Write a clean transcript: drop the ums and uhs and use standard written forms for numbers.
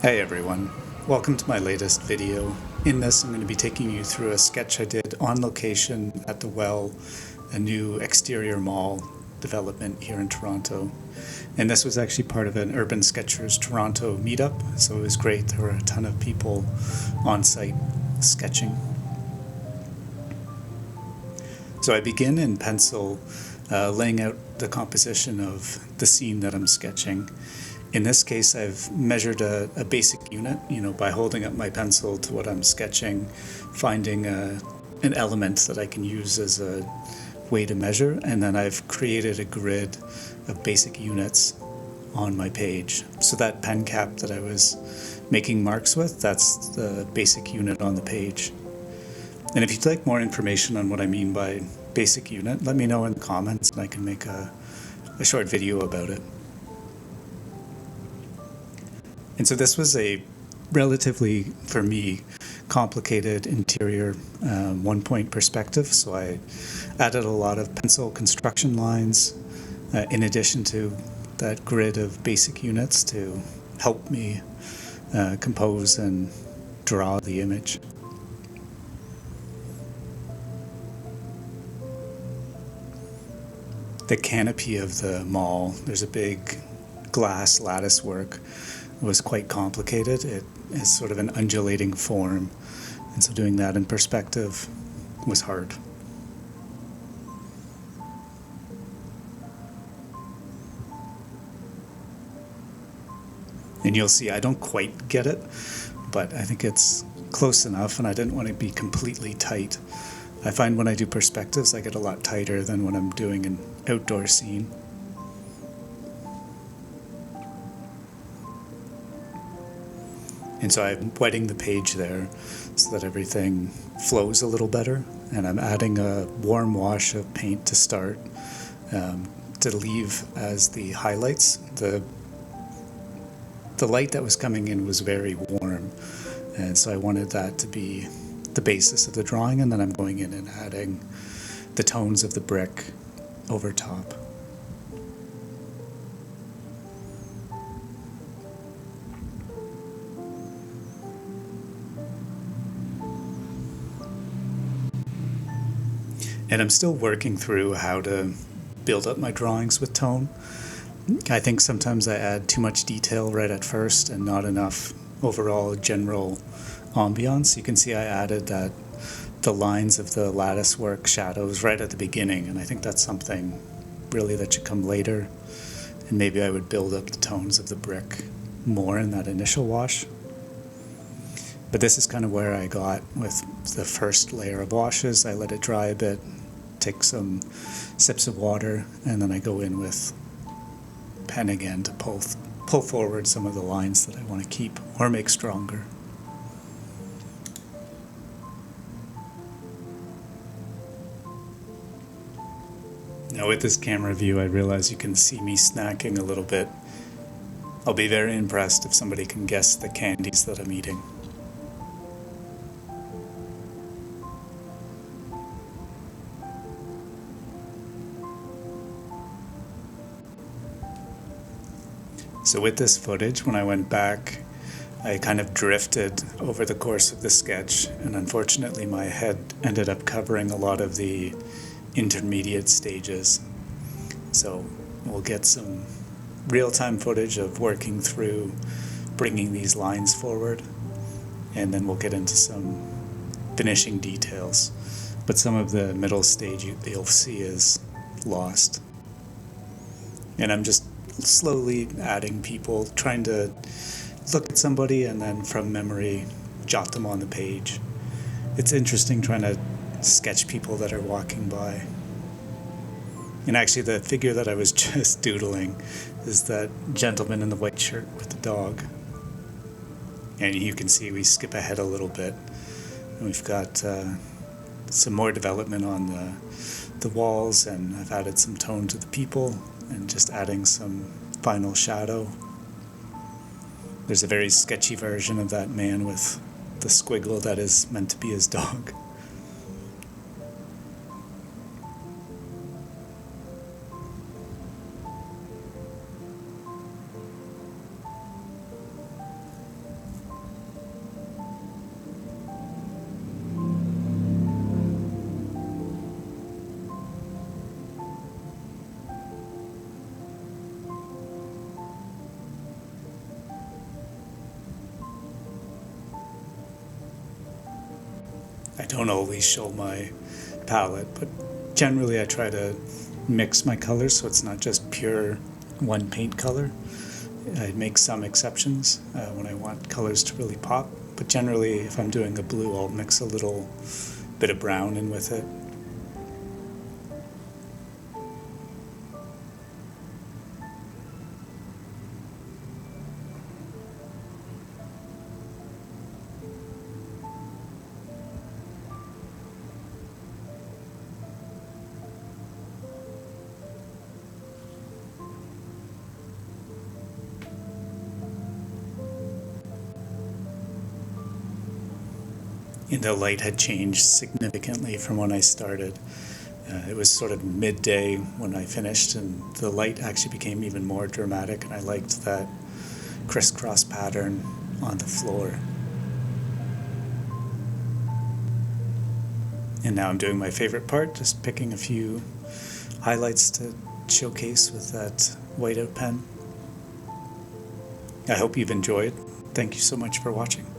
Hey everyone, welcome to my latest video. In this I'm going to be taking you through a sketch I did on location at the Well, a new exterior mall development here in Toronto. And this was actually part of an Urban Sketchers Toronto meetup, so it was great. There were a ton of people on site sketching. So I begin in pencil, laying out the composition of the scene that I'm sketching. In this case, I've measured a basic unit, by holding up my pencil to what I'm sketching, finding an element that I can use as a way to measure, and then I've created a grid of basic units on my page. So that pen cap that I was making marks with, that's the basic unit on the page. And if you'd like more information on what I mean by basic unit, let me know in the comments and I can make a short video about it. And so this was a relatively, for me, complicated interior one-point perspective. So I added a lot of pencil construction lines in addition to that grid of basic units to help me compose and draw the image. The canopy of the mall, there's a big glass lattice work. Was quite complicated. It is sort of an undulating form, and so doing that in perspective was hard. And you'll see I don't quite get it, but I think it's close enough, and I didn't want to be completely tight. I find when I do perspectives I get a lot tighter than when I'm doing an outdoor scene. And so I'm wetting the page there so that everything flows a little better. And I'm adding a warm wash of paint to start to leave as the highlights. The light that was coming in was very warm. And so I wanted that to be the basis of the drawing. And then I'm going in and adding the tones of the brick over top. And I'm still working through how to build up my drawings with tone. I think sometimes I add too much detail right at first and not enough overall general ambiance. You can see I added the lines of the lattice work shadows right at the beginning, and I think that's something really that should come later. And maybe I would build up the tones of the brick more in that initial wash. But this is kind of where I got with the first layer of washes. I let it dry a bit, take some sips of water, and then I go in with pen again to pull forward some of the lines that I want to keep or make stronger. Now with this camera view, I realize you can see me snacking a little bit. I'll be very impressed if somebody can guess the candies that I'm eating. So with this footage, when I went back, I kind of drifted over the course of the sketch, and unfortunately my head ended up covering a lot of the intermediate stages. So we'll get some real-time footage of working through bringing these lines forward, and then we'll get into some finishing details. But some of the middle stage you'll see is lost. And I'm just slowly adding people, trying to look at somebody and then from memory jot them on the page. It's interesting trying to sketch people that are walking by. And actually the figure that I was just doodling is that gentleman in the white shirt with the dog. And you can see we skip ahead a little bit. And we've got some more development on the walls, and I've added some tone to the people and just adding some final shadow. There's a very sketchy version of that man with the squiggle that is meant to be his dog. don't always show my palette, but generally I try to mix my colors so it's not just pure one paint color. I make some exceptions when I want colors to really pop, but generally if I'm doing a blue, I'll mix a little bit of brown in with it. And the light had changed significantly from when I started. It was sort of midday when I finished, and the light actually became even more dramatic, and I liked that crisscross pattern on the floor. And now I'm doing my favorite part, just picking a few highlights to showcase with that whiteout pen. I hope you've enjoyed. Thank you so much for watching.